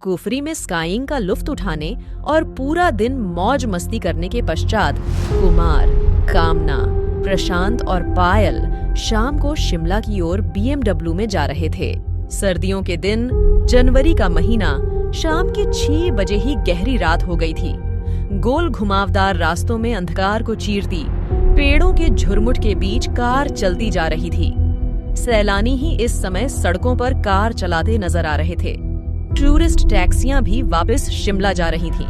कुफरी में स्काइंग का लुफ्त उठाने और पूरा दिन मौज मस्ती करने के पश्चात कुमार, कामना, प्रशांत और पायल शाम को शिमला की ओर BMW में जा रहे थे। सर्दियों के दिन, जनवरी का महीना, शाम के 6 बजे ही गहरी रात हो गई थी। गोल घुमावदार रास्तों में अंधकार को चीरती पेड़ों के झुरमुट के बीच कार चलती जा रही थी। सैलानी ही इस समय सड़कों पर कार चलाते नजर आ रहे थे। टूरिस्ट टैक्सियां भी वापस शिमला जा रही थीं।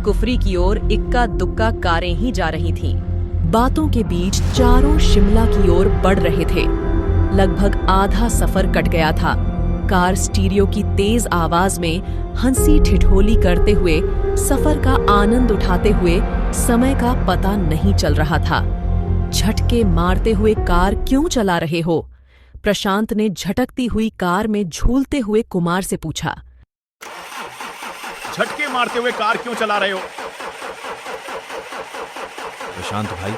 कुफरी की ओर इक्का दुक्का कारें ही जा रही थीं। बातों के बीच चारों शिमला की ओर बढ़ रहे थे। लगभग आधा सफर कट गया था। कार स्टीरियो की तेज आवाज में हंसी ठिठोली करते हुए सफर का आनंद उठाते हुए समय का पता नहीं चल रहा था। झटके मारते हुए कार क्यों चला रहे हो? प्रशांत ने झटकती हुई कार में झूलते हुए कुमार से पूछा। झटके मारते हुए कार क्यों चला रहे हो? प्रशांत भाई,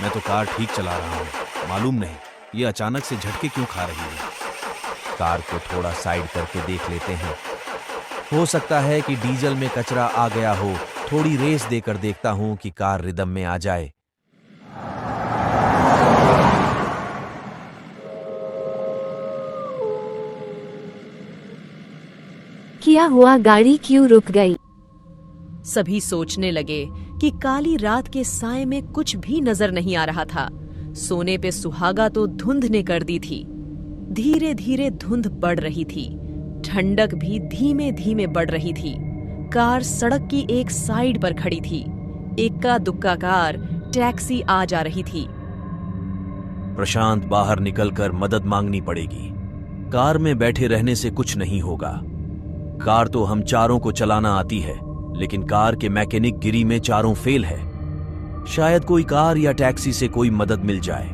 मैं तो कार ठीक चला रहा हूँ। मालूम नहीं ये अचानक से झटके क्यों खा रही है। कार को थोड़ा साइड करके देख लेते हैं। हो सकता है कि डीजल में कचरा आ गया हो। थोड़ी रेस देकर देखता हूँ कि कार रिदम में आ जाए। क्या हुआ, गाड़ी क्यों रुक गई? सभी सोचने लगे कि काली रात के साए में कुछ भी नजर नहीं आ रहा था। सोने पे सुहागा तो धुंध ने कर दी थी। धीरे धीरे धुंध बढ़ रही थी। ठंडक भी धीमे धीमे बढ़ रही थी। कार सड़क की एक साइड पर खड़ी थी। इक्का दुक्का कार टैक्सी आ जा रही थी। प्रशांत, बाहर निकलकर मदद मांगनी पड़ेगी। कार में बैठे रहने से कुछ नहीं होगा। कार तो हम चारों को चलाना आती है, लेकिन कार के मैकेनिक गिरी में चारों फेल है। शायद कोई कार या टैक्सी से कोई मदद मिल जाए।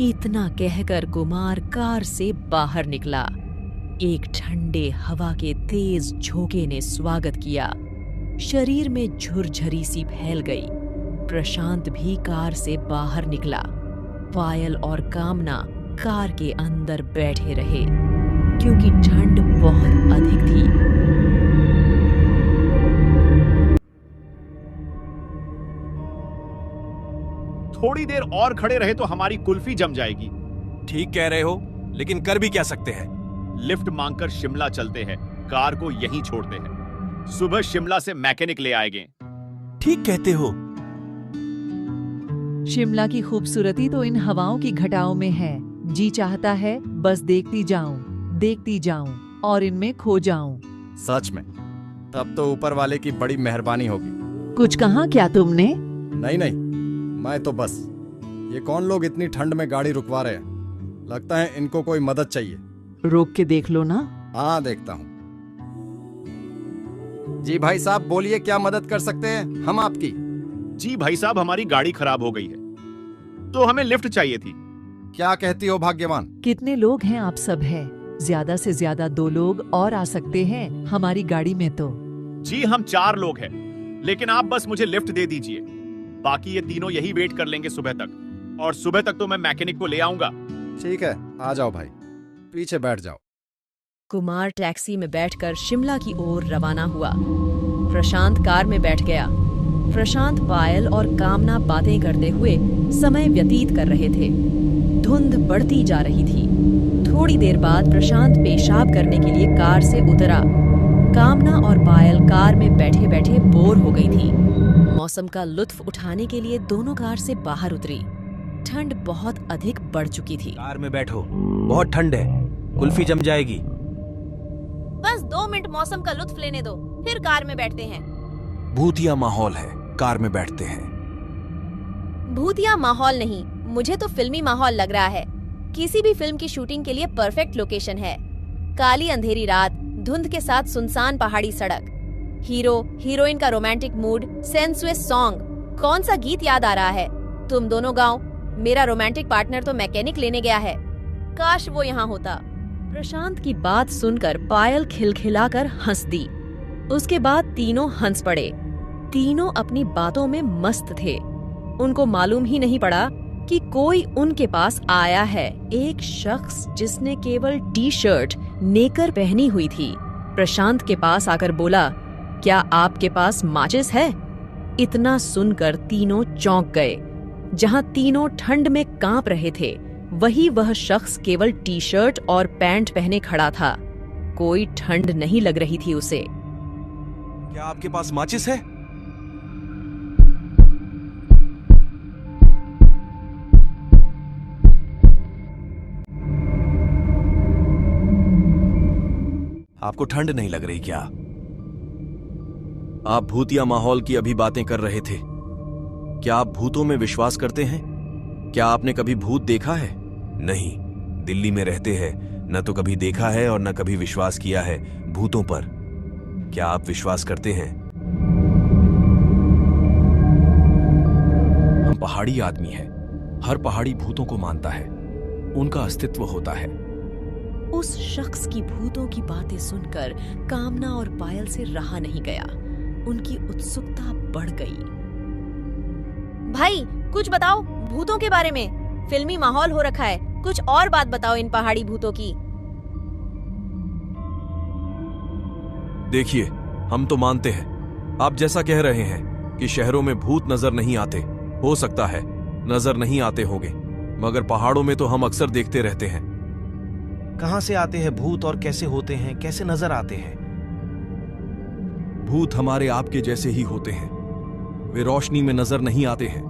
इतना कहकर कुमार कार से बाहर निकला। एक ठंडे हवा के तेज झोंके ने स्वागत किया। शरीर में झुरझरी सी फैल गई। प्रशांत भी कार से बाहर निकला। पायल और कामना कार के अंदर बैठे रहे, क्योंकि ठंड बहुत अधिक थी। थोड़ी देर और खड़े रहे तो हमारी कुल्फी जम जाएगी। ठीक कह रहे हो, लेकिन कर भी क्या सकते हैं? लिफ्ट मांगकर शिमला चलते हैं। कार को यहीं छोड़ते हैं। सुबह शिमला से मैकेनिक ले आएंगे। ठीक कहते हो। शिमला की खूबसूरती तो इन हवाओं की घटाओं में है। जी चाहता है बस देखती जाऊं और इनमें खो जाऊं। सच में, तब तो ऊपर वाले की बड़ी मेहरबानी होगी। कुछ कहा क्या तुमने? नहीं, मैं तो बस, ये कौन लोग इतनी ठंड में गाड़ी रुकवा रहे हैं? लगता है इनको कोई मदद चाहिए। रोक के देख लो ना। हाँ, देखता हूँ। जी भाई साहब, बोलिए, क्या मदद कर सकते हैं हम आपकी? जी भाई साहब, हमारी गाड़ी खराब हो गई है, तो हमें लिफ्ट चाहिए थी। क्या कहती हो भाग्यवान? कितने लोग हैं आप सब हैं? ज्यादा से ज्यादा 2 लोग और आ सकते हैं हमारी गाड़ी में तो। जी हम 4 लोग हैं, लेकिन आप बस मुझे लिफ्ट दे दीजिए। बाकी ये तीनों यही वेट कर लेंगे सुबह तक, और सुबह तक तो मैं मैकेनिक को ले आऊंगा। ठीक है, आ जाओ भाई, पीछे बैठ जाओ। कुमार टैक्सी में बैठकर शिमला की ओर रवाना हुआ। प्रशांत कार में बैठ गया। प्रशांत, पायल और कामना बातें करते हुए समय व्यतीत कर रहे थे। धुंध बढ़ती जा रही थी। थोड़ी देर बाद प्रशांत पेशाब करने के लिए कार से उतरा। कामना और पायल कार में बैठे बैठे बोर हो गई थी। मौसम का लुत्फ उठाने के लिए दोनों कार से बाहर उतरी। ठंड बहुत अधिक बढ़ चुकी थी। कार में बैठो, बहुत ठंड है, कुल्फी जम जाएगी। बस 2 मिनट मौसम का लुत्फ लेने दो, फिर कार में बैठते हैं। भूतिया माहौल है, कार में बैठते हैं। भूतिया माहौल नहीं, मुझे तो फिल्मी माहौल लग रहा है। किसी भी फिल्म की शूटिंग के लिए परफेक्ट लोकेशन है। काली अंधेरी रात, धुंध के साथ सुनसान पहाड़ी सड़क, हीरो हीरोइन का रोमांटिक मूड, सेंसुअस सॉन्ग। कौन सा गीत याद आ रहा है? तुम दोनों गाओ। मेरा रोमांटिक पार्टनर तो मैकेनिक लेने गया है। काश वो यहाँ होता। प्रशांत की बात सुनकर पायल खिलखिलाकर हंस दी। उसके बाद तीनों हंस पड़े। तीनों अपनी बातों में मस्त थे। उनको मालूम ही नहीं पड़ा कि कोई उनके पास आया है। एक शख्स जिसने केवल टी-शर्ट, नेकर पहनी हुई थी, प्रशांत के पास आकर बोला, क्या आपके पास माचिस है? इतना सुनकर तीनों चौंक गए। जहां तीनों ठंड में कांप रहे थे, वही वह शख्स केवल टी-शर्ट और पैंट पहने खड़ा था। कोई ठंड नहीं लग रही थी उसे। क्या आपके पास माचिस है? आपको ठंड नहीं लग रही क्या? आप भूतिया माहौल की अभी बातें कर रहे थे। क्या आप भूतों में विश्वास करते हैं? क्या आपने कभी भूत देखा है? नहीं, दिल्ली में रहते हैं, न तो कभी देखा है और न कभी विश्वास किया है भूतों पर। क्या आप विश्वास करते हैं? हम पहाड़ी आदमी हैं। हर पहाड़ी भूतों को मानता है, उनका अस्तित्व होता है। उस शख्स की भूतों की बातें सुनकर कामना और पायल से रहा नहीं गया। उनकी उत्सुकता बढ़ गई। भाई कुछ बताओ भूतों के बारे में। फिल्मी माहौल हो रखा है, कुछ और बात बताओ इन पहाड़ी भूतों की। देखिए, हम तो मानते हैं। आप जैसा कह रहे हैं कि शहरों में भूत नजर नहीं आते, हो सकता है नजर नहीं आते होंगे, मगर पहाड़ों में तो हम अक्सर देखते रहते हैं। कहां से आते हैं भूत और कैसे होते हैं, कैसे नजर आते हैं? भूत हमारे आपके जैसे ही होते हैं। वे रोशनी में नजर नहीं आते हैं।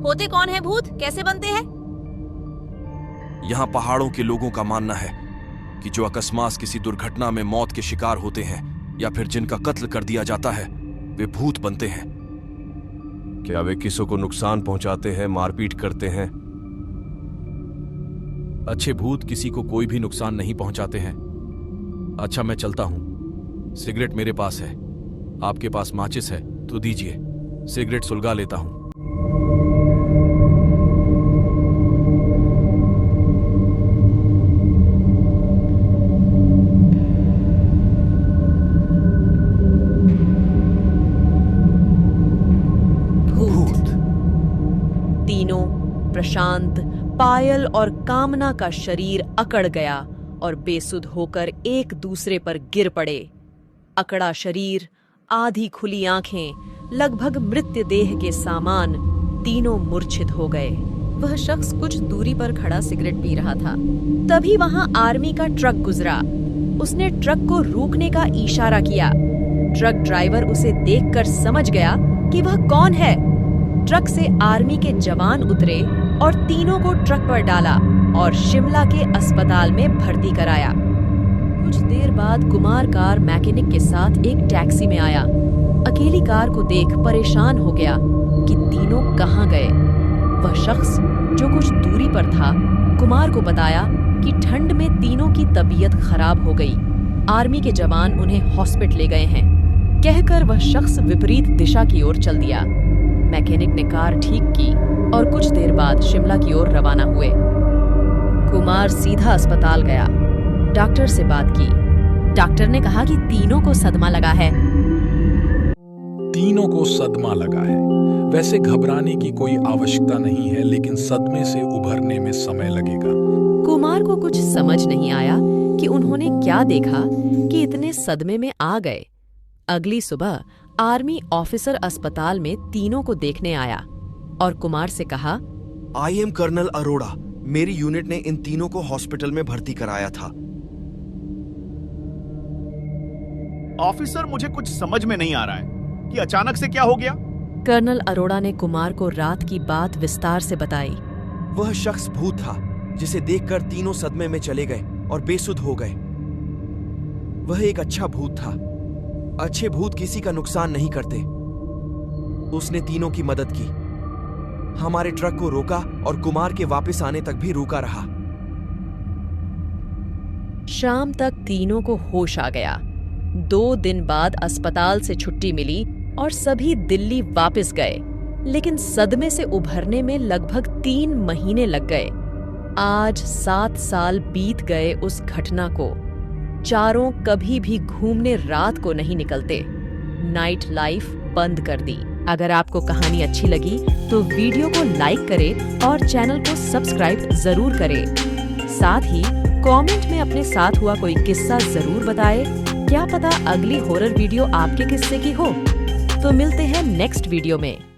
होते कौन है भूत, कैसे बनते हैं? यहाँ पहाड़ों के लोगों का मानना है कि जो अकस्मात किसी दुर्घटना में मौत के शिकार होते हैं या फिर जिनका कत्ल कर दिया जाता है, वे भूत बनते हैं। क्या वे किसी को नुकसान पहुंचाते हैं, मारपीट करते हैं? अच्छे भूत किसी को कोई भी नुकसान नहीं पहुंचाते हैं। अच्छा, मैं चलता हूं। सिगरेट मेरे पास है, आपके पास माचिस है तो दीजिए, सिगरेट सुलगा लेता हूं। भूत। तीनों, प्रशांत, पायल और कामना का शरीर अकड़ गया और बेसुध होकर एक दूसरे पर गिर पड़े। अकड़ा शरीर, आधी खुली आंखें, लगभग मृत्यु देह के सामान, तीनों मूर्छित हो गए। वह शख्स कुछ दूरी पर खड़ा सिगरेट पी रहा था। तभी वहां आर्मी का ट्रक गुजरा। उसने ट्रक को रोकने का इशारा किया। ट्रक ड्राइवर उसे देखकर समझ गया कि वह कौन है। ट्रक से आर्मी के जवान उतरे और तीनों को ट्रक पर डाला और शिमला के अस्पताल में भर्ती कराया। कुछ देर बाद कुमार कार मैकेनिक के साथ एक टैक्सी में आया। अकेली कार को देख परेशान हो गया कि तीनों कहाँ गए। वह शख्स जो कुछ दूरी पर था, कुमार को बताया कि ठंड में तीनों की तबीयत खराब हो गई। आर्मी के जवान उन्हें हॉस्पिटल ले गए हैं। कहकर वह शख्स विपरीत दिशा की ओर चल दिया। मैकेनिक ने कार ठीक की और कुछ देर बाद शिमला की ओर रवाना हुए। कुमार सीधा अस्पताल गया। डॉक्टर से बात की। डॉक्टर ने कहा कि तीनों को सदमा लगा है। तीनों को सदमा लगा है। वैसे घबराने की कोई आवश्यकता नहीं है, लेकिन सदमे से उभरने में समय लगेगा। कुमार को कुछ समझ नहीं आया कि उन्होंने क्या देखा कि इतने सदमे में आ गए। अगली सुबह आर्मी ऑफिसर अस्पताल में तीनों को देखने आया और कुमार से कहा, आई एम कर्नल अरोड़ा। मेरी यूनिट ने इन तीनों को हॉस्पिटल में भर्ती कराया था। ऑफिसर, मुझे कुछ समझ में नहीं आ रहा है कि अचानक से क्या हो गया। कर्नल अरोड़ा ने कुमार को रात की बात विस्तार से बताई। वह शख्स भूत था जिसे देखकर तीनों सदमे में चले गए और बेसुध हो गए। वह एक अच्छा भूत था। अच्छे भूत किसी का नुकसान नहीं करते। उसने तीनों की मदद की, हमारे ट्रक को रोका और कुमार के वापस आने तक भी रुका रहा। शाम तक तीनों को होश आ गया। 2 दिन बाद अस्पताल से छुट्टी मिली और सभी दिल्ली वापस गए, लेकिन सदमे से उभरने में लगभग 3 महीने लग गए। आज 7 साल बीत गए उस घटना को। चारों कभी भी घूमने रात को नहीं निकलते। नाइट लाइफ बंद कर दी। अगर आपको कहानी अच्छी लगी तो वीडियो को लाइक करें और चैनल को सब्सक्राइब जरूर करें। साथ ही कमेंट में अपने साथ हुआ कोई किस्सा जरूर बताएं। क्या पता अगली हॉरर वीडियो आपके किस्से की हो। तो मिलते हैं नेक्स्ट वीडियो में।